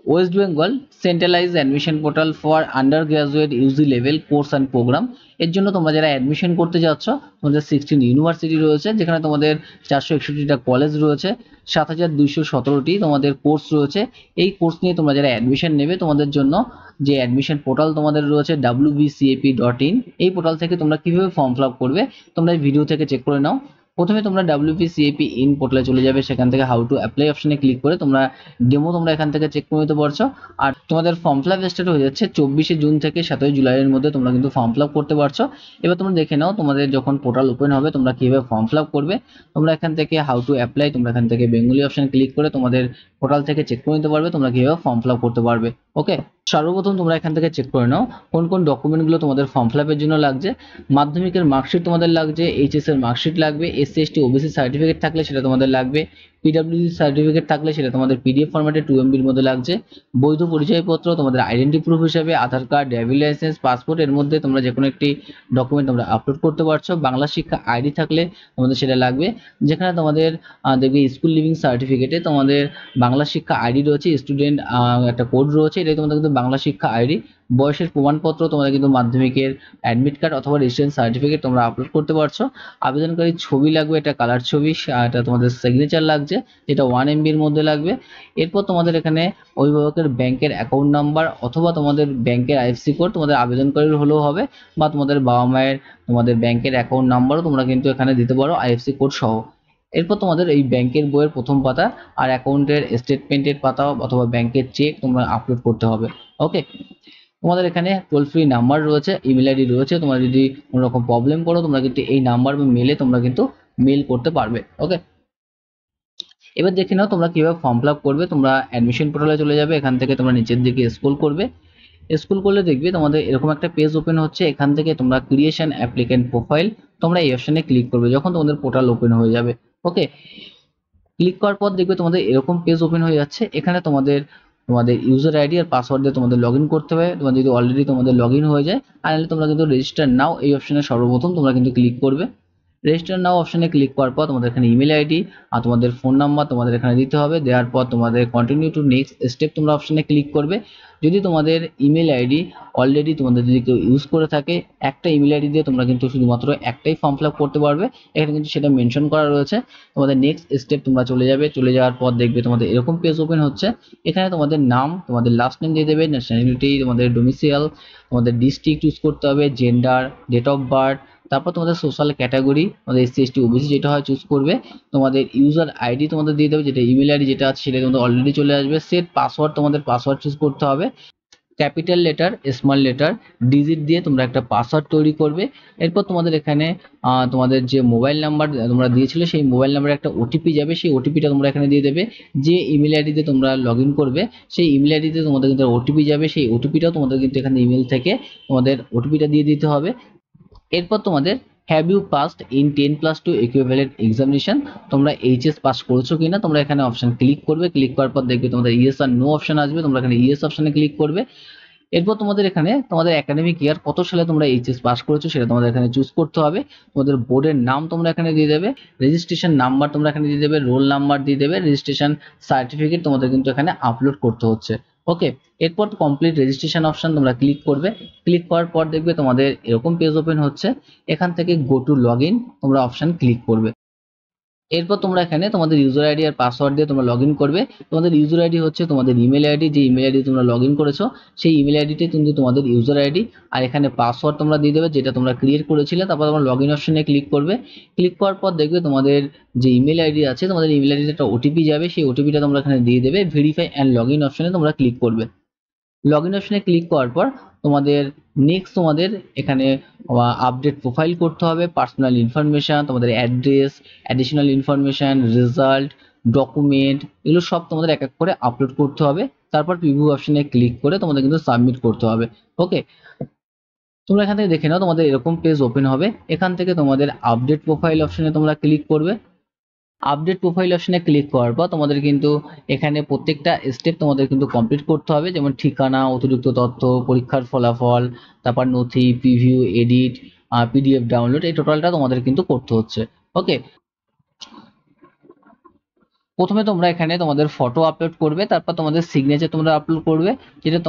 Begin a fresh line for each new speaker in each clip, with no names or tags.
West Bengal centralise admission portal for undergraduate UG level course and programme. এর জন্য তোমরা যারা admission করতে যাচ্ছ, তোমাদের 16 ইউনিভার্সিটি রয়েছে, যেখানে তোমাদের 461টা কলেজ রয়েছে, 7217টি তোমাদের কোর্স রয়েছে। এই কোর্স নিয়ে তোমরা যারা অ্যাডমিশন নেবে, তোমাদের জন্য যে অ্যাডমিশন পোর্টাল তোমাদের রয়েছে wbcap.in, এই পোর্টাল থেকে তোমরা কিভাবে ফর্ম ফিল আপ করবে তোমরা এই ভিডিও থেকে চেক করে নাও। প্রথমে তোমরা wbcap.in পোর্টালে চলে যাবে, সেখান থেকে হাউ টু অ্যাপ্লাই অপশনে ক্লিক করে তোমরা ডেমো তোমরা এখান থেকে চেক করে নিতে পারছো। আর তোমাদের ফর্ম ফিল আপ স্টার্ট হয়ে যাচ্ছে 24শে জুন থেকে 7ই জুলাইয়ের মধ্যে তোমরা কিন্তু ফর্ম ফিল আপ করতে পারছো। এবার তোমরা দেখে নাও তোমাদের যখন পোর্টাল ওপেন হবে তোমরা কিভাবে ফর্ম ফিল আপ করবে। তোমরা এখান থেকে হাউ টু অ্যাপ্লাই, তোমরা এখান থেকে বেঙ্গলি অপশন ক্লিক করে তোমাদের পোর্টাল থেকে চেক করে নিতে পারবে তোমরা কিভাবে ফর্ম ফিল আপ করতে পারবে। ওকে, সর্বপ্রথম তোমরা এখান থেকে চেক করে নাও কোন কোন ডকুমেন্টগুলো তোমাদের ফর্ম ফিল আপের জন্য লাগছে। মাধ্যমিকের মার্কশিট তোমাদের লাগছে, এইচএস এর মার্কশিট লাগবে, এসসি এসটি ওবিসি সার্টিফিকেট থাকলে সেটা তোমাদের লাগবে, পিডব্লিউডি সার্টিফিকেট থাকলে সেটা তোমাদের পিডিএফ ফরম্যাটে 2 MB মধ্যে লাগছে, বৈধ পরিচয়পত্র তোমাদের আইডেন্টি প্রুফ হিসেবে আধার কার্ড, ড্রাইভিং লাইসেন্স, পাসপোর্ট, এর মধ্যে তোমরা যে কোনো একটি ডকুমেন্ট তোমরা আপলোড করতে পারছো। বাংলা শিক্ষা আইডি থাকলে তোমাদের সেটা লাগবে, যেখানে তোমাদের দেখবে স্কুল লিভিং সার্টিফিকেটে তোমাদের বাংলা শিক্ষা আইডি রয়েছে, স্টুডেন্ট একটা কোড রয়েছে, এটাই তোমাদের কিন্তু বাংলা শিক্ষা আইডি। বয়সের প্রমাণপত্র তোমাদের কিন্তু মাধ্যমিকের অ্যাডমিট কার্ড অথবা রেজিস্ট্রেশন সার্টিফিকেট তোমরা আপলোড করতে পারছো। আবেদনকারী ছবি লাগবে, একটা কালার ছবি, এটা তোমাদের সিগনেচার লাগছে, যেটা 1 MB এর মধ্যে লাগবে। এরপর তোমাদের এখানে অভিভাবকের ব্যাংকের অ্যাকাউন্ট নাম্বার অথবা তোমাদের ব্যাংকের আইএফসি কোড তোমাদের আবেদনকারীর হলেও হবে, বা তোমাদের বাবা মায়ের তোমাদের ব্যাংকের অ্যাকাউন্ট নাম্বারও তোমরা কিন্তু এখানে দিতে পারো আইএফসি কোড সহ। এরপর তোমাদের এই ব্যাংকের বইয়ের প্রথম পাতা আর অ্যাকাউন্টের স্টেটমেন্টের পাতা অথবা ব্যাংকের চেক তোমরা আপলোড করতে হবে। ওকে, তোমাদের এখানে টোল ফ্রি নাম্বার রয়েছে, ইমেল আইডি রয়েছে, তোমরা যদি কোনো রকম প্রবলেম করো তোমরা কিন্তু এই নাম্বার বা মেলে তোমরা কিন্তু মেল করতে পারবে। ওকে, এবার দেখে নাও তোমরা কিভাবে ফর্ম ফিল আপ করবে। তোমরা অ্যাডমিশন পোর্টালে চলে যাবে, এখান থেকে তোমরা নিচের দিকে স্ক্রল করবে, স্ক্রল করলে দেখবে তোমাদের এরকম একটা পেজ ওপেন হচ্ছে। এখান থেকে তোমরা ক্রিয়েশন অ্যাপ্লিক্যান্ট প্রোফাইল তোমরা এই অপশনে ক্লিক করবে যখন তোমাদের পোর্টাল ওপেন হয়ে যাবে। ওকে, ক্লিক করার পর দেখবে তোমাদের এরকম পেজ ওপেন হয়ে যাচ্ছে। এখানে তোমাদের তোমাদের ইউজার আইডি আর পাসওয়ার্ড দিয়ে তোমাদের লগ ইন করতে হবে। তোমার যদি অলরেডি তোমাদের লগ ইন হয়ে যায়, আর নাহলে তোমরা কিন্তু রেজিস্টার নাও এই অপশনে সর্বপ্রথম তোমরা কিন্তু ক্লিক করবে। রেজিস্টার নাও অপশনে ক্লিক করার পর তোমাদের এখানে ইমেল আইডি আর তোমাদের ফোন নাম্বার তোমাদের এখানে দিতে হবে। দেওয়ার পর তোমাদের কন্টিনিউ টু নেক্সট স্টেপ তোমরা অপশনে ক্লিক করবে। যদি তোমাদের ইমেল আইডি অলরেডি তোমাদের যদি কেউ ইউজ করে থাকে, একটা ইমেল আইডি দিয়ে তোমরা কিন্তু শুধুমাত্র একটাই ফর্ম ফিল আপ করতে পারবে, এখানে কিন্তু সেটা মেনশন করা রয়েছে। তোমাদের নেক্সট স্টেপ তোমরা চলে যাবে, চলে যাওয়ার পর দেখবে তোমাদের এরকম পেজ ওপেন হচ্ছে। এখানে তোমাদের নাম, তোমাদের লাস্ট নেম দিয়ে দেবে, ন্যাশনালিটি, তোমাদের ডোমিসাইল, তোমাদের ডিস্ট্রিক্ট চুজ করতে হবে, জেন্ডার, ডেট অফ বার্থ, তারপর তোমাদের সোশ্যাল ক্যাটাগরি তোমাদের এসসি এসটি ওবিসি যেটা হয় চুজ করবে। তোমাদের ইউজার আইডি তোমাদের দিয়ে দেবে, যেটা ইমেল আইডি যেটা আছে সেটা তোমাদের অলরেডি চলে আসবে। সেট পাসওয়ার্ড, তোমাদের পাসওয়ার্ড চুজ করতে হবে, capital letter, small letter, digit দিয়ে তোমরা একটা পাসওয়ার্ড তৈরি করবে। এরপর তোমাদের এখানে তোমাদের যে মোবাইল নাম্বার তোমরা দিয়েছিলে সেই মোবাইল নাম্বারে একটা ওটিপি যাবে, সেই ওটিপিটা তোমরা এখানে দিয়ে দেবে। যে ইমেল আইডিতে তোমরা লগ ইন করবে সেই ইমেল আইডিতে তোমাদের কিন্তু ওটিপি যাবে, সেই ওটিপিটাও তোমাদের কিন্তু এখানে ইমেল থেকে তোমাদের ওটিপিটা দিয়ে দিতে হবে। এরপর তোমাদের have you passed in 10+2 equivalent examination, তোমরা এইচএস পাস করেছো কিনা তোমরা এখানে অপশন ক্লিক করবে। ক্লিক করার পর দেখবে তোমাদের ইয়েস আর নো অপশন আসবে, তোমরা এখানে ইয়েস অপশনে ক্লিক করবে। এরপর তোমাদের এখানে তোমাদের একাডেমিক ইয়ার কত সালে তোমরা এইচএস পাস করেছো সেটা তোমাদের এখানে চুজ করতে হবে। তোমাদের বোর্ডের নাম তোমরা এখানে দিয়ে দেবে, রেজিস্ট্রেশন নাম্বার তোমরা এখানে দিয়ে দেবে, রোল নাম্বার দিয়ে দেবে, রেজিস্ট্রেশন সার্টিফিকেট তোমাদের কিন্তু এখানে আপলোড করতে হচ্ছে। ওকে, এরপর কমপ্লিট রেজিস্ট্রেশন অপশন তোমরা ক্লিক করবে। ক্লিক করার পর দেখবে তোমাদের এরকম পেজ ওপেন হচ্ছে। এখান থেকে গো টু লগ ইন তোমরা অপশন ক্লিক করবে। এরপর তোমরা এখানে তোমাদের ইউজার আইডি আর পাসওয়ার্ড দিয়ে তোমরা লগ ইন করবে। তোমাদের ইউজার আইডি হচ্ছে তোমাদের ইমেল আইডি, যে ইমেল আইডি তোমরা লগ ইন করেছো সেই ইমেল আইডিটাই কিন্তু তোমাদের ইউজার আইডি। আর এখানে পাসওয়ার্ড তোমরা দিয়ে দেবে যেটা তোমরা ক্রিয়েট করেছিলে। তারপর তোমরা লগ ইন অপশনে ক্লিক করবে। ক্লিক করার পর দেখবে তোমাদের যে ইমেল আইডি আছে, তোমাদের ইমেল আইডিতে একটা ওটিপি যাবে, সেই ওটিপিটা তোমরা এখানে দিয়ে দেবে। ভেরিফাই অ্যান্ড লগ ইন অপশনে তোমরা ক্লিক করবে। লগ ইন অপশনে ক্লিক করার পর তোমাদের নেক্সট তোমাদের এখানে আপডেট প্রোফাইল করতে হবে, পার্সোনাল ইনফরমেশান, তোমাদের address, additional information, result, document, এগুলো সব তোমাদের এক এক করে আপলোড করতে হবে। তারপর প্রিভিউ অপশনে ক্লিক করে তোমাদের কিন্তু সাবমিট করতে হবে। ওকে, তোমরা এখান থেকে দেখে নাও তোমাদের এরকম পেজ ওপেন হবে। এখান থেকে তোমাদের আপডেট প্রোফাইল অপশনে তোমরা ক্লিক করবে। আপডেট প্রোফাইল অপশনে ক্লিক করার পর তোমাদের কিন্তু এখানে প্রত্যেকটা স্টেপ তোমাদের কিন্তু কমপ্লিট করতে হবে, যেমন ঠিকানা, অতিরিক্ত তথ্য, পরীক্ষার ফলাফল, তারপর নথি, প্রিভিউ, এডিট, পিডিএফ ডাউনলোড, এই টোটালটা তোমাদের কিন্তু করতে হচ্ছে। ওকে, প্রথমে তোমরা এখানে তোমাদের ফটো আপলোড করবে, তারপর তোমাদের সিগনেচার তোমরা আপলোড করবে, যেটা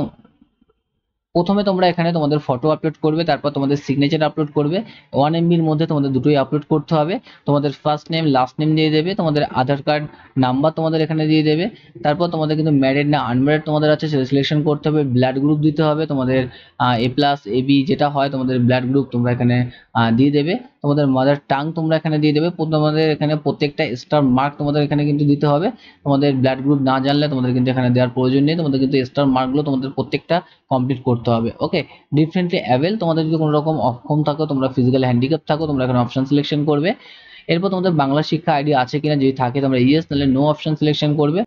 প্রথমে তোমরা এখানে তোমাদের ফটো আপলোড করবে, তারপর তোমাদের সিগনেচার আপলোড করবে। 1 MBর মধ্যে তোমাদের দুটোই আপলোড করতে হবে। তোমাদের ফার্স্ট নেম লাস্ট নেম দিয়ে দেবে, তোমাদের আধার কার্ড নাম্বার তোমাদের এখানে দিয়ে দেবে। তারপর তোমাদের কিন্তু ম্যারিড না আনম্যারিড তোমাদের আছে সেটা সিলেকশন করতে হবে। ব্লাড গ্রুপ দিতে হবে তোমাদের A+ AB যেটা হয় তোমাদের ব্লাড গ্রুপ তোমরা এখানে দিয়ে দেবে। তোমাদের মাদার টাং তোমরা এখানে দিয়ে দেবে। তোমাদের এখানে প্রত্যেকটা স্টার মার্ক তোমাদের এখানে কিন্তু দিতে হবে। তোমাদের ব্লাড গ্রুপ না জানলে তোমাদের কিন্তু এখানে দেওয়ার প্রয়োজন নেই, তোমাদের কিন্তু স্টার মার্কগুলো তোমাদের প্রত্যেকটা কমপ্লিট করতে হবে। ওকে, ডিফারেন্টলি অ্যাভেল, তোমাদের যদি কোনো রকম অক্ষম থাকো, তোমরা ফিজিক্যাল হ্যান্ডিক্যাপ থাকো, তোমরা এখানে অপশন সিলেকশন করবে। এরপর তোমাদের বাংলা শিক্ষা আইডি আছে কিনা, যদি থাকে তোমরা ইয়েস, নাহলে নো অপশন সিলেকশন করবে।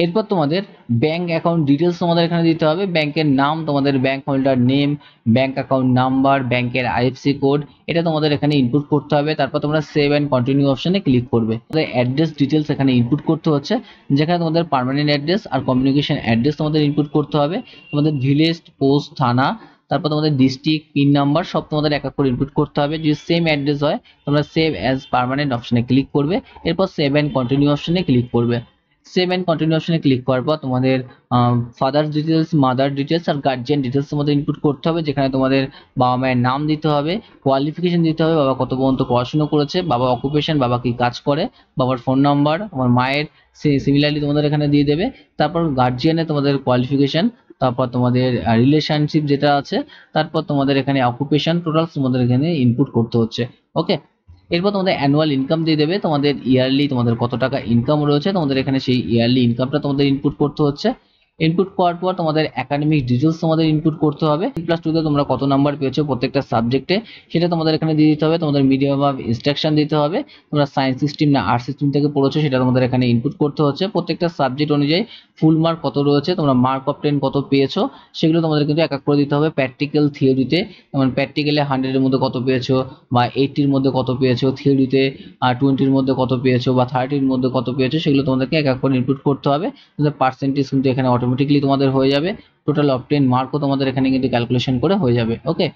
এরপর তোমাদের ব্যাংক অ্যাকাউন্ট ডিটেলস তোমাদের এখানে দিতে হবে। ব্যাংকের নাম, তোমাদের bank holder name, bank account number, ব্যাংকের IFSC কোড, এটা তোমাদের এখানে ইনপুট করতে হবে। তারপর তোমরা সেভ অ্যান্ড কন্টিনিউ অপশনে ক্লিক করবে। তোমাদের অ্যাড্রেস ডিটেলস এখানে ইনপুট করতে হচ্ছে, যেখানে তোমাদের পার্মানেন্ট অ্যাড্রেস আর কমিউনিকেশন অ্যাড্রেস তোমাদের ইনপুট করতে হবে। তোমাদের ভিলেজ, পোস্ট, থানা, তারপর তোমাদের ডিস্ট্রিক্ট, পিন নাম্বার সব তোমাদের এক এক করে ইনপুট করতে হবে। যদি সেম অ্যাড্রেস হয় তোমরা সেভ অ্যাজ পার্মানেন্ট অপশনে ক্লিক করবে। এরপর সেভ অ্যান্ড কন্টিনিউ অপশনে ক্লিক করবে। সেভ অ্যান্ড কন্টিনিউ অপশনে ক্লিক করার পর তোমাদের ফাদার ডিটেলস, মাদার ডিটেলস আর গার্জিয়ান ডিটেলস তোমাদের ইনপুট করতে হবে, যেখানে তোমাদের বাবা মায়ের নাম দিতে হবে, কোয়ালিফিকেশন দিতে হবে, বাবা কত পর্যন্ত পড়াশোনা করেছে, বাবা অকুপেশন, বাবা কি কাজ করে, বাবার ফোন নাম্বার, আমার মায়ের সিমিলারলি তোমাদের এখানে দিয়ে দেবে। তারপর গার্জিয়ানে তোমাদের কোয়ালিফিকেশন, তারপর তোমাদের রিলেশনশিপ যেটা আছে, তারপর তোমাদের এখানে অকুপেশন, টোটাল তোমাদের এখানে ইনপুট করতে হচ্ছে। ওকে, এরপর তোমাদের অ্যানুয়াল ইনকাম দিয়ে দেবে, তোমাদের ইয়ারলি তোমাদের কত টাকা ইনকাম রয়েছে, তোমাদের এখানে সেই ইয়ারলি ইনকামটা তোমাদের ইনপুট করতে হচ্ছে। ইনপুট করার পর তোমাদের একাডেমিক ডিটেলস তোমাদের ইনপুট করতে হবে। +2 তে তোমরা কত নাম্বার পেয়েছো প্রত্যেকটা সাবজেক্টে সেটা তোমাদের এখানে দিয়ে দিতে হবে। তোমাদের মিডিয়াম অফ ইনস্ট্রাকশন দিতে হবে, তোমরা সায়েন্স সিস্টেম না আর্টস সিস্টেম থেকে পড়েছো সেটা তোমাদের এখানে ইনপুট করতে হচ্ছে। প্রত্যেকটা সাবজেক্ট অনুযায়ী ফুল মার্ক কত রয়েছে, তোমরা মার্ক অফ 10 কত পেয়েছো সেগুলো তোমাদের কিন্তু এক এক করে দিতে হবে। প্র্যাকটিক্যাল, থিওরিতে যেমন প্র্যাকটিক্যালে 100-এর মধ্যে কত পেয়েছো, বা 80-র মধ্যে কত পেয়েছো, থিওরিতে 20-র মধ্যে কত পেয়েছো, বা 30-র মধ্যে কত পেয়েছো, সেগুলো তোমাদেরকে এক এক করে ইনপুট করতে হবে। তোমাদের পার্সেন্টেজ কিন্তু এখানে অটোমেটিক্যালি তোমাদের হয়ে যাবে। টোটাল অফ 10 মার্কও তোমাদের এখানে কিন্তু ক্যালকুলেশন করে হয়ে যাবে। ওকে,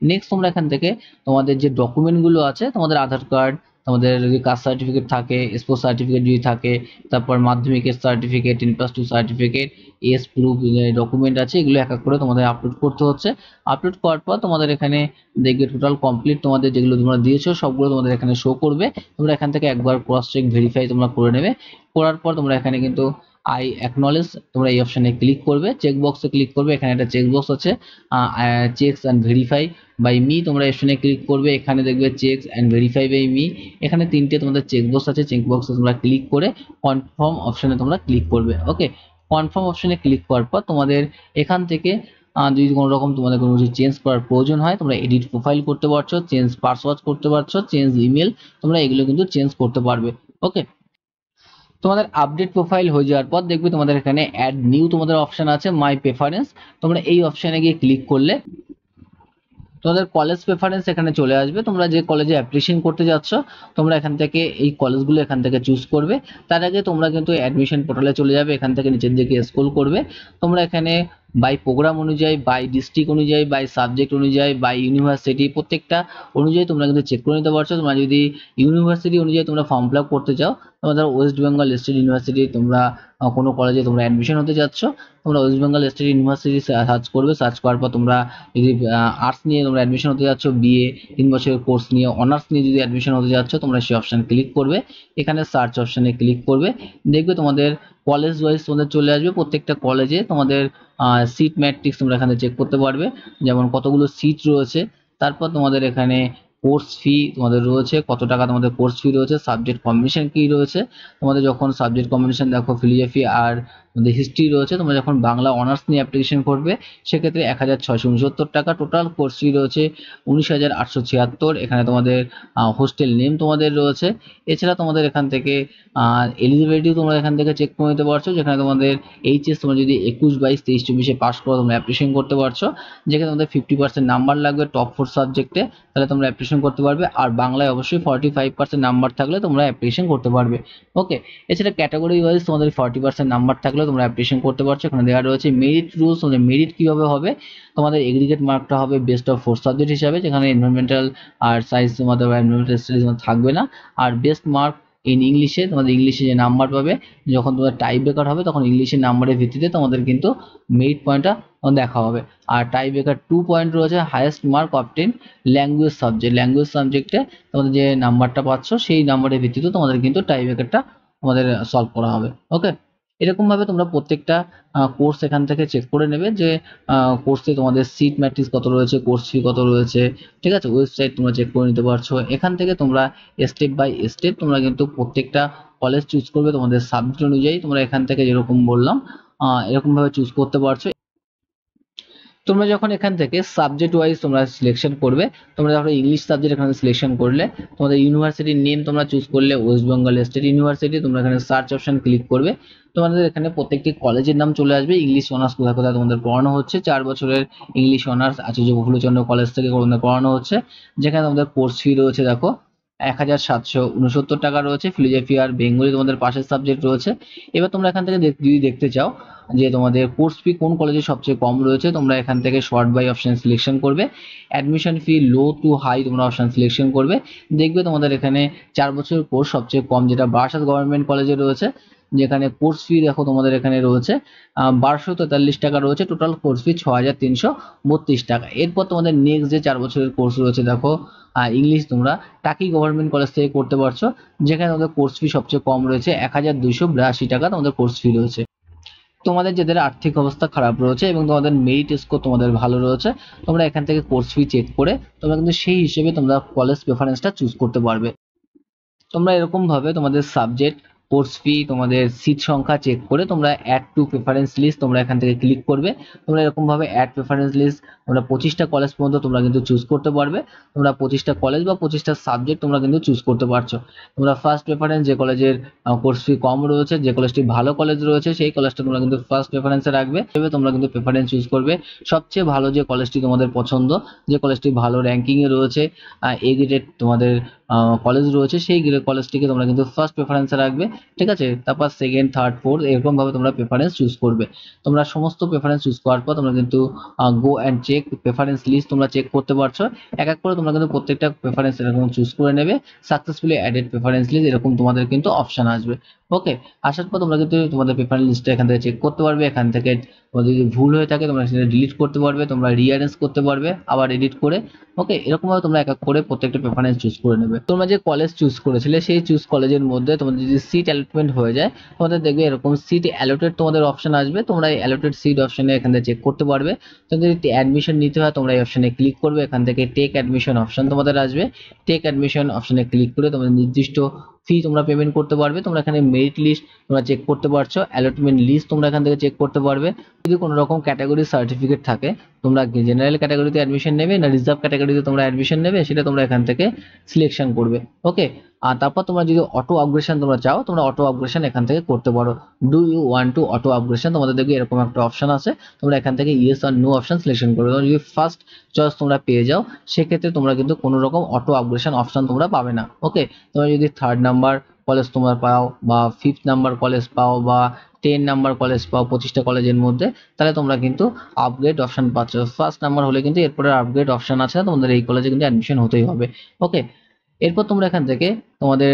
নেক্সট তোমরা এখান থেকে তোমাদের যে ডকুমেন্টগুলো আছে, তোমাদের আধার কার্ড, তোমাদের যদি কাস্ট সার্টিফিকেট থাকে, স্পোর্টস সার্টিফিকেট যদি থাকে, তারপর মাধ্যমিকের certificate, 10+2 certificate, age proof document আছে, এগুলো এক এক করে তোমাদের আপলোড করতে হচ্ছে। আপলোড করার পর তোমাদের এখানে দেখবে টোটাল কমপ্লিট, তোমাদের যেগুলো তোমরা দিয়েছো সবগুলো তোমাদের এখানে শো করবে। তোমরা এখান থেকে একবার ক্রস চেক ভেরিফাই তোমরা করে নেবে। করার পর তোমরা এখানে কিন্তু আই অ্যাকনলেজ তোমরা এই অপশানে ক্লিক করবে, চেক বক্সে ক্লিক করবে। এখানে একটা চেক বক্স আছে checks and verify by me, তোমরা অপশানে ক্লিক করবে। এখানে দেখবে checks and verify by me, এখানে 3টে তোমাদের চেক বক্স আছে। চেক বক্সে তোমরা ক্লিক করে কনফার্ম অপশানে তোমরা ক্লিক করবে। ওকে, কনফার্ম অপশানে ক্লিক করার পর তোমাদের এখান থেকে যদি কোনো রকম তোমাদের কোনো কিছু চেঞ্জ করার প্রয়োজন হয়, তোমরা এডিট প্রোফাইল করতে পারছো, চেঞ্জ পাসওয়ার্ড করতে পারছো, চেঞ্জ ইমেল, তোমরা এগুলো কিন্তু চেঞ্জ করতে পারবে। ওকে, তোমাদের আপডেট প্রোফাইল হয়ে যাওয়ার পর দেখবে তোমাদের এখানে অ্যাড নিউ তোমাদের অপশন আছে, মাই প্রেফারেন্স। তোমরা এই অপশানে গিয়ে ক্লিক করলে তোমাদের কলেজ প্রেফারেন্স এখানে চলে আসবে। তোমরা যে কলেজে অ্যাপ্লিকেশন করতে যাচ্ছ তোমরা এখান থেকে এই কলেজগুলো এখান থেকে চুজ করবে। তার আগে তোমরা কিন্তু অ্যাডমিশন পোর্টালে চলে যাবে, এখান থেকে নিচের দিকে স্ক্রল করবে। তোমরা এখানে বাই প্রোগ্রাম অনুযায়ী, বাই ডিস্ট্রিক্ট অনুযায়ী, বাই সাবজেক্ট অনুযায়ী, বাই ইউনিভার্সিটি প্রত্যেকটা অনুযায়ী তোমরা কিন্তু চেক করে নিতে পারছো। তোমরা যদি ইউনিভার্সিটি অনুযায়ী তোমরা ফর্ম ফিল আপ করতে চাও, তোমাদের ওয়েস্ট বেঙ্গল স্টেট ইউনিভার্সিটি, তোমরা কোনো কলেজে তোমরা অ্যাডমিশন হতে যাচ্ছ, তোমরা West Bengal state university search করবে। সার্চ করার পর তোমরা যদি আর্টস নিয়ে তোমরা অ্যাডমিশন হতে যাচ্ছ, BA 3 বছরের কোর্স নিয়ে, অনার্স নিয়ে যদি অ্যাডমিশন হতে যাচ্ছ, তোমরা সেই অপশান ক্লিক করবে। এখানে সার্চ অপশানে ক্লিক করবে, দেখবে তোমাদের কলেজ ওয়াইজ তোমাদের চলে আসবে। প্রত্যেকটা কলেজে তোমাদের সিট ম্যাট্রিক্স তোমরা এখানে চেক করতে পারবে, যেমন কতগুলো সিট রয়েছে। তারপর তোমাদের এখানে কোর্স ফি তোমাদের রয়েছে, কত টাকা তোমাদের কোর্স ফি রয়েছে, সাবজেক্ট কম্বিনেশন কী রয়েছে। তোমাদের যখন সাবজেক্ট কম্বিনেশন দেখো ফিলোজফি আর তোমাদের হিস্ট্রি রয়েছে, তোমরা যখন বাংলা অনার্স নিয়ে অ্যাপ্লিকেশন করবে সেক্ষেত্রে 1669 টাকা। টোটাল কোর্স ফি রয়েছে 19,876। এখানে তোমাদের হোস্টেল নেম তোমাদের রয়েছে। এছাড়া তোমাদের এখান থেকে এলিজিবিলিটি তোমরা এখান থেকে চেক করে নিতে পারছো, যেখানে তোমাদের এইচএস তোমরা যদি 21, 22, 23, 24-এ পাস করো তোমরা অ্যাপ্লিকেশন করতে পারছো। যেখানে তোমাদের 50% নাম্বার লাগবে টপ 4 সাবজেক্টে, তাহলে তোমরা অ্যাপ্লিকেশন করতে পারবে। আর বাংলায় অবশ্যই 45% নাম্বার থাকলে তোমরা অ্যাপ্লিকেশন করতে পারবে। ওকে, এছাড়া ক্যাটাগরি ওয়াইজ তোমাদের 40% নাম্বার থাকলে তোমরা অ্যাপ্লিকেশন করতে পারছো। এখানে দেওয়া রয়েছে মেরিট রুলস, তোমাদের মেরিট কীভাবে হবে। তোমাদের এগ্রিগেট মার্কটা হবে বেস্ট অফ 4 সাবজেক্ট হিসাবে, যেখানে এনভায়রনমেন্টাল আর সায়েন্স তোমাদের এনভায়রনমেন্টাল স্টাডিজ থাকবে না। আর বেস্ট মার্ক ইন ইংলিশে তোমাদের ইংলিশে যে নাম্বার পাবে, যখন তোমাদের টাই ব্রেকার হবে তখন ইংলিশের নাম্বারের ভিত্তিতে তোমাদের কিন্তু মেরিট পয়েন্টটা দেখা হবে। আর টাই ব্রেকার 2 পয়েন্ট রয়েছে, হাইয়েস্ট মার্ক অবটেন ল্যাঙ্গুয়েজ সাবজেক্টে তোমাদের যে নাম্বারটা পাচ্ছ সেই নাম্বারের ভিত্তিতে তোমাদের কিন্তু টাই ব্রেকারটা তোমাদের সলভ করা হবে। ওকে, এরকম ভাবে তোমরা প্রত্যেকটা কোর্স এখান থেকে চেক করে নেবে যে কোর্সে তোমাদের সিট ম্যাট্রিক্স কত রয়েছে, কোর্স ফি কত রয়েছে, ঠিক আছে। ওয়েবসাইট তোমরা চেক করে নিতে পারছো। এখান থেকে তোমরা স্টেপ বাই স্টেপ তোমরা কিন্তু প্রত্যেকটা কলেজ চুজ করবে তোমাদের সাবজেক্ট অনুযায়ী। তোমরা এখান থেকে যেরকম বললাম এরকম ভাবে চুজ করতে পারছো। তোমরা যখন এখান থেকে সাবজেক্ট ওয়াইজ তোমরা সিলেকশন করবে, তোমরা ধরো ইংলিশ সাবজেক্ট এখানে সিলেকশন করলে, তোমাদের ইউনিভার্সিটির নেম তোমরা চুজ করলে ওয়েস্ট বেঙ্গল স্টেট ইউনিভার্সিটি, তোমরা এখানে সার্চ অপশন ক্লিক করবে, তোমাদের এখানে প্রত্যেকটি কলেজের নাম চলে আসবে। ইংলিশ অনার্স কোথায় কোথায় তোমাদের পড়ানো হচ্ছে, 4 বছরের ইংলিশ অনার্স আচার্য প্রফুল্লচন্দ্র কলেজ থেকে তোমাদের পড়ানো হচ্ছে, যেখানে তোমাদের কোর্স ফি রয়েছে দেখো 1769 টাকা রয়েছে। ফিলোজফি আর বেঙ্গলি তোমাদের পাশের সাবজেক্ট রয়েছে। এবার তোমরা এখান থেকে যদি দেখতে চাও যে তোমাদের কোর্স ফি কোন কলেজে সবচেয়ে কম রয়েছে, তোমরা এখান থেকে শর্ট বাই অপশন সিলেকশন করবে। Admission fee low to high তোমরা অপশন সিলেকশন করবে। দেখবে তোমাদের এখানে 4 বছরের কোর্স সবচেয়ে কম যেটা বারাসাত গভর্নমেন্ট কলেজে রয়েছে, যেখানে কোর্স ফি দেখো তোমাদের এখানে রয়েছে 1243 টাকা রয়েছে। টোটাল কোর্স ফি 6332 টাকা। এরপর তোমাদের নেক্সট যে 4 বছরের কোর্স রয়েছে দেখো ইংলিশ, তোমরা টাকি গভর্নমেন্ট কলেজ থেকে করতে পারছো, যেখানে তোমাদের কোর্স ফি সবচেয়ে কম রয়েছে 1282 টাকা তোমাদের কোর্স ফি রয়েছে। তোমাদের যাদের আর্থিক অবস্থা খারাপ রয়েছে এবং তোমাদের মেরিট স্কোর তোমাদের ভালো রয়েছে, তোমরা এখান থেকে কোর্স ফি চেক করে তোমরা কিন্তু সেই হিসেবে তোমরা কলেজ প্রেফারেন্সটা চুজ করতে পারবে। তোমরা এরকম ভাবে তোমাদের সাবজেক্ট, কোর্স ফি, তোমাদের সিট সংখ্যা চেক করে তোমরা অ্যাড টু প্রেফারেন্স লিস্ট তোমরা এখান থেকে ক্লিক করবে। তোমরা এরকম ভাবে অ্যাড প্রেফারেন্স লিস্ট তোমরা 25টা কলেজ পর্যন্ত তোমরা কিন্তু চুজ করতে পারবে। তোমরা 25টা কলেজ বা 25টা সাবজেক্ট তোমরা কিন্তু চুজ করতে পারছো। তোমরা ফার্স্ট প্রেফারেন্স যে কলেজের কোর্স ফি কম রয়েছে, যে কলেজটি ভালো কলেজ রয়েছে, সেই কলেজটা তোমরা কিন্তু ফার্স্ট প্রেফারেন্সে রাখবে। এভাবে তোমরা কিন্তু প্রেফারেন্স চুজ করবে। সবচেয়ে ভালো যে কলেজটি তোমাদের পছন্দ, যে কলেজটি ভালো র্যাঙ্কিংয়ে রয়েছে, এ গ্রেডেড তোমাদের কলেজ রয়েছে, সেই কলেজটিকে তোমরা কিন্তু ফার্স্ট প্রেফারেন্সে রাখবে, ঠিক আছে। তারপর সেকেন্ড, থার্ড, ফোর্থ এরকম ভাবে তোমরা প্রেফারেন্স চুজ করবে। তোমরা সমস্ত প্রেফারেন্স চুজ করার পর তোমরা কিন্তু go and check preference list তোমরা চেক করতে পারছো। এক এক করে তোমরা কিন্তু প্রত্যেকটা প্রেফারেন্স এরকম চুজ করে নেবে। সাকসেসফুলি অ্যাডেড প্রেফারেন্স লিস্ট এরকম তোমাদের কিন্তু অপশন আসবে। ওকে, আসার পর তোমরা কিন্তু তোমাদের প্রেফারেন্স লিস্টটা এখান থেকে চেক করতে পারবে। এখান থেকে তোমাদের যদি ভুল হয়ে থাকে তোমরা সেটা ডিলিট করতে পারবে, তোমরা রিঅ্যারেঞ্জ করতে পারবে আবার এডিট করে। ওকে, এরকম ভাবে তোমরা এক এক করে প্রত্যেকটা প্রেফারেন্স চুজ করে নেবে। তোমরা যে কলেজ চুজ করেছিলে সেই চুজ কলেজের মধ্যে তোমাদের যদি সিট অ্যালটমেন্ট হয়ে যায়, তোমাদের দেখবে এরকম সিট অ্যালোটেড তোমাদের অপশন আসবে। তোমরা এই অ্যালোটেড সিট অপশনে এখান থেকে চেক করতে পারবে। তোমাদের যদি অ্যাডমিশন নিতে হয় তোমরা এই অপশনে ক্লিক করবে। এখান থেকে টেক অ্যাডমিশন অপশন তোমাদের আসবে। টেক অ্যাডমিশন অপশনে ক্লিক করে তোমাদের নির্দিষ্ট ফি তোমরা পেমেন্ট করতে পারবে। তোমরা এখানে মেরিট লিস্ট তোমরা চেক করতে পারছো, অ্যালটমেন্ট লিস্ট তোমরা এখান থেকে চেক করতে পারবে। যদি কোনো রকম ক্যাটাগরি সার্টিফিকেট থাকে, তোমরা জেনারেল ক্যাটাগরিতে অ্যাডমিশন নেবে না রিজার্ভ ক্যাটাগরিতে তোমরা অ্যাডমিশন নেবে, সেটা তোমরা এখান থেকে সিলেকশন করবে। ওকে, আর তারপর তোমরা যদি অটো আপগ্রেশন তোমরা চাও, তোমরা অটো আপগ্রেশন এখান থেকে করতে পারো। Do you want to auto upgradation, তোমাদের দেখবে এরকম একটা অপশন আছে। তোমরা এখান থেকে ইয়েস আর নো অপশন সিলেকশন করবে। তোমরা যদি ফার্স্ট চয়েস তোমরা পেয়ে যাও, সেক্ষেত্রে তোমরা কিন্তু কোনো রকম অটো আপগ্রেশন অপশন তোমরা পাবে না। ওকে, তোমরা যদি থার্ড নাম্বার কলেজ তোমরা পাও বা ফিফথ নাম্বার কলেজ পাও বা 10 নাম্বার কলেজ পাও 25টা কলেজের মধ্যে, তাহলে তোমরা কিন্তু আপগ্রেড অপশন পাচ্ছ। ফার্স্ট নাম্বার হলে কিন্তু এরপরে আপগ্রেড অপশন আছে না, তোমাদের এই কলেজে কিন্তু অ্যাডমিশন হতেই হবে। ওকে, এরপর তোমরা এখান থেকে তোমাদের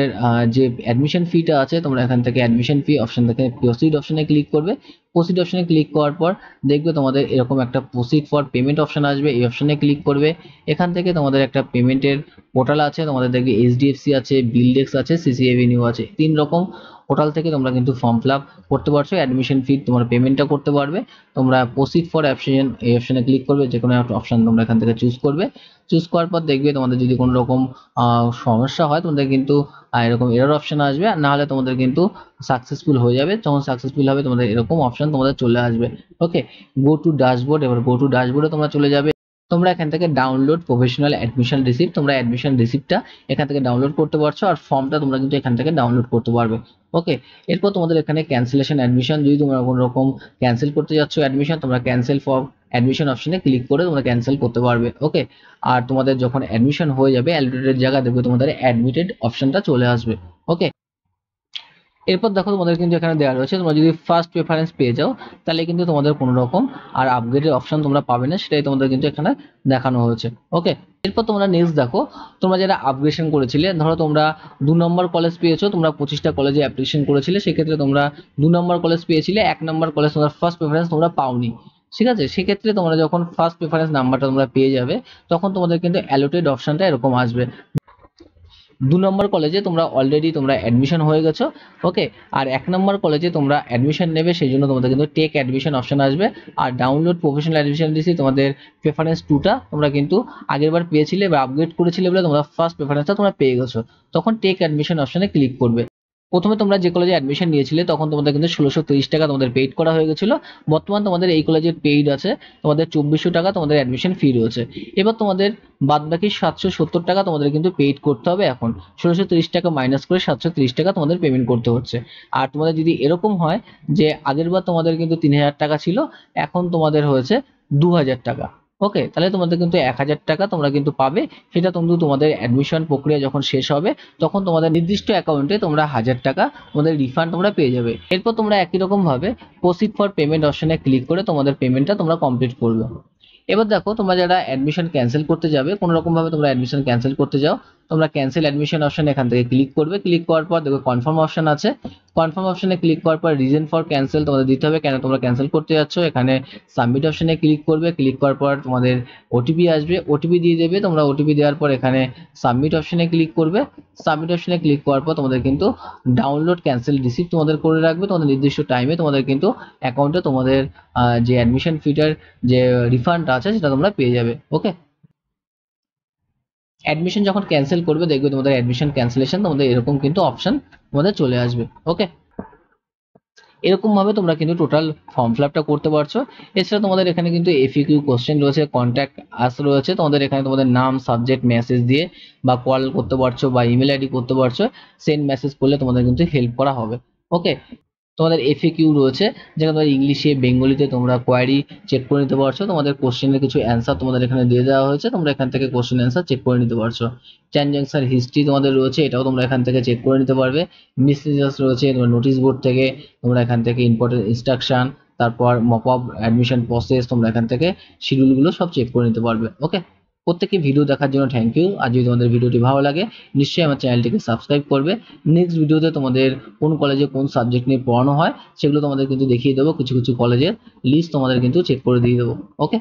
যে অ্যাডমিশন ফিটা আছে, তোমরা এখান থেকে অ্যাডমিশন ফি অপশন থেকে প্রসিড অপশনে ক্লিক করবে। প্রসিড অপশনে ক্লিক করার পর দেখবে তোমাদের এরকম একটা প্রসিড ফর পেমেন্ট অপশন আসবে, এই অপশনে ক্লিক করবে। এখান থেকে তোমাদের একটা পেমেন্টের পোর্টাল আছে, তোমাদের দেখবে এইচডিএফসি আছে, বিলডেক্স আছে, সিসি এভিনিউ আছে, 3 রকম পোর্টাল থেকে তোমরা কিন্তু ফর্ম ফিল আপ করতে পারছো। অ্যাডমিশন ফি তোমার পেমেন্টটা করতে পারবে। তোমরা প্রসিড ফর অপশন এই অপশনে ক্লিক করবে, যে কোনো একটা অপশন তোমরা এখান থেকে চুজ করবে। চুজ করার পর দেখবে তোমাদের যদি কোনো রকম সমস্যা হয় তোমাদের কিন্তু এরকম এরর অপশন আসবে, আর না হলে তোমাদের কিন্তু সাকসেসফুল হয়ে যাবে। যখন সাকসেসফুল হবে তোমাদের এরকম অপশন তোমাদের চলে আসবে। ওকে, গো টু ড্যাশবোর্ড, এবার গো টু ড্যাশবোর্ডে তোমরা চলে যাবে। তোমরা এখান থেকে ডাউনলোড প্রফেশনাল অ্যাডমিশন রিসিপ্ট, তোমরা অ্যাডমিশন রিসিপ্টটা এখান থেকে ডাউনলোড করতে পারছো, আর ফর্মটা তোমরা কিন্তু এখান থেকে ডাউনলোড করতে পারবে। ওকে, এরপর তোমাদের এখানে ক্যান্সেলেশন অ্যাডমিশন, যদি তোমরা কোনো রকম ক্যান্সেল করতে যাচ্ছ অ্যাডমিশন, তোমরা ক্যান্সেল ফর অ্যাডমিশন অপশনে ক্লিক করে তোমরা ক্যান্সেল করতে পারবে। ওকে, আর তোমাদের যখন অ্যাডমিশন হয়ে যাবে অ্যাডমিটেড জায়গা দেখবে তোমাদের অ্যাডমিটেড অপশনটা চলে আসবে। ওকে, এরপর দেখো তোমাদের কিন্তু এখানে দেওয়া রয়েছে তোমরা যদি ফার্স্ট প্রেফারেন্স পেয়ে যাও তাহলে কিন্তু তোমাদের কোনো রকম আর আপগ্রেডের অপশন তোমরা পাবে না, সেটাই তোমাদের কিন্তু এখানে দেখানো হয়েছে। ওকে, এরপর তোমরা নেক্সট দেখো, তোমরা যারা আপগ্রেডেশন করেছিলে, ধরো তোমরা 2 নম্বর কলেজ পেয়েছো, তোমরা 25টা কলেজে অ্যাপ্লিকেশন করেছিলে, সেক্ষেত্রে তোমরা 2 নম্বর কলেজ পেয়েছিলে, 1 নম্বর কলেজ তোমরা ফার্স্ট প্রেফারেন্স তোমরা পাওনি, ঠিক আছে। সেক্ষেত্রে তোমরা যখন ফার্স্ট প্রেফারেন্স নাম্বারটা তোমরা পেয়ে যাবে তখন তোমাদের কিন্তু অ্যালোটেড অপশনটা এরকম আসবে। 2 নম্বর কলেজে তোমরা অলরেডি তোমরা অ্যাডমিশন হয়ে গেছো, ওকে। আর 1 নম্বর কলেজে তোমরা অ্যাডমিশন নেবে, সেই জন্য তোমাদের কিন্তু টেক অ্যাডমিশন অপশন আসবে। আর ডাউনলোড প্রফেশনাল অ্যাডমিশন দিয়েছি তোমাদের প্রেফারেন্স 2টা তোমরা কিন্তু আগেরবার পেয়েছিলে বা আপগ্রেড করেছিলে বলে তোমরা ফার্স্ট প্রেফারেন্সটা তোমরা পেয়ে গেছো, তখন টেক অ্যাডমিশন অপশনে ক্লিক করবে। প্রথমে তোমরা যে কলেজে অ্যাডমিশন নিয়েছিলে তখন তোমাদের কিন্তু 1630 টাকা তোমাদের পেইড করা হয়ে গেছিল। বর্তমান তোমাদের এই কলেজের পেইড আছে তোমাদের 2400 টাকা তোমাদের অ্যাডমিশন ফি রয়েছে। এবার তোমাদের বাদ বাকি 770 টাকা তোমাদের কিন্তু পেইড করতে হবে। এখন 1630 টাকা মাইনাস করে 730 টাকা তোমাদের পেমেন্ট করতে হচ্ছে। আর তোমাদের যদি এরকম হয় যে আগেরবার তোমাদের কিন্তু 3000 টাকা ছিল, এখন তোমাদের হয়েছে 2000 টাকা, ওকে, তাহলে তোমাদের কিন্তু 1000 টাকা তোমরা কিন্তু পাবে। সেটা কিন্তু তোমাদের অ্যাডমিশন প্রক্রিয়া যখন শেষ হবে তখন তোমাদের নির্দিষ্ট অ্যাকাউন্টে তোমরা 1000 টাকা তোমাদের রিফান্ড তোমরা পেয়ে যাবে। এরপর তোমরা একই রকম ভাবে প্রসিড ফর পেমেন্ট অপশনে ক্লিক করে তোমাদের পেমেন্টটা তোমরা কমপ্লিট করবে। এবার দেখো, তোমরা যারা অ্যাডমিশন ক্যান্সেল করতে যাবে, কোনো রকম ভাবে তোমরা অ্যাডমিশন ক্যান্সেল করতে যাও, তোমরা ক্যান্সেল অ্যাডমিশন অপশন এখান থেকে ক্লিক করবে। ক্লিক করার পর দেখো কনফার্ম অপশন আছে, কনফার্ম অপশনে ক্লিক করার পর রিজন ফর ক্যান্সেল তোমাদের দিতে হবে, কেন তোমরা ক্যান্সেল করতে যাচ্ছ। এখানে সাবমিট অপশনে ক্লিক করবে, ক্লিক করার পর তোমাদের ওটিপি আসবে, ওটিপি দিয়ে দেবে। তোমরা ওটিপি দেওয়ার পর এখানে সাবমিট অপশনে ক্লিক করবে। সাবমিট অপশনে ক্লিক করার পর তোমাদের কিন্তু ডাউনলোড ক্যান্সেল রিসিপ্ট তোমাদের করে রাখবে। তোমাদের নির্দিষ্ট টাইমে তোমাদের কিন্তু অ্যাকাউন্টে তোমাদের যে অ্যাডমিশন ফিটার যে রিফান্ড আছে সেটা তোমরা পেয়ে যাবে। ওকে, অ্যাডমিশন যখন ক্যান্সেল করবে দেখবে তোমাদের অ্যাডমিশন ক্যান্সেলেশন তোমাদের এরকম কিন্তু অপশন তোমাদের চলে আসবে। ওকে, এরকম ভাবে তোমরা কিন্তু টোটাল ফর্ম ফিল আপটা করতে পারছো। এছাড়া তোমাদের এখানে কিন্তু এফএকিউ কোশ্চেন রয়েছে, কন্ট্যাক্ট আস রয়েছে, তোমাদের এখানে তোমাদের নাম সাবজেক্ট মেসেজ দিয়ে বা কল করতে পারছো বা ইমেল আইডি করতে পারছো, সেন্ড মেসেজ করলে তোমাদের কিন্তু হেল্প করা হবে। ওকে, তোমাদের এফএকিউ রয়েছে, যেখানে তোমাদের ইংলিশে বেঙ্গলিতে তোমরা কোয়ারি চেক করে নিতে পারছো। তোমাদের কোশ্চেনের কিছু অ্যান্সার তোমাদের এখানে দিয়ে দেওয়া হয়েছে, তোমরা এখান থেকে কোশ্চেন অ্যান্সার চেক করে নিতে পারছো। ট্রানজ্যাকশন হিস্ট্রি তোমাদের রয়েছে, এটাও তোমরা এখান থেকে চেক করে নিতে পারবে। মিসেলেনিয়াস রয়েছে, তোমার নোটিশ বোর্ড থেকে তোমরা এখান থেকে ইম্পর্টেন্ট ইনস্ট্রাকশন, তারপর মপ আপ অ্যাডমিশন প্রসেস, তোমরা এখান থেকে শিডিউলগুলো সব চেক করে নিতে পারবে। ওকে, প্রত্যেককে ভিডিও দেখার জন্য থ্যাংক ইউ। আর যদি তোমাদের ভিডিওটি ভালো লাগে নিশ্চয়ই আমার চ্যানেলটিকে সাবস্ক্রাইব করবে। নেক্সট ভিডিওতে তোমাদের কোন কলেজে কোন সাবজেক্ট নিয়ে পড়ানো হয় সেগুলো তোমাদের কিন্তু দেখিয়ে দেবো, কিছু কিছু কলেজের লিস্ট তোমাদের কিন্তু চেক করে দিয়ে দেবো। ওকে।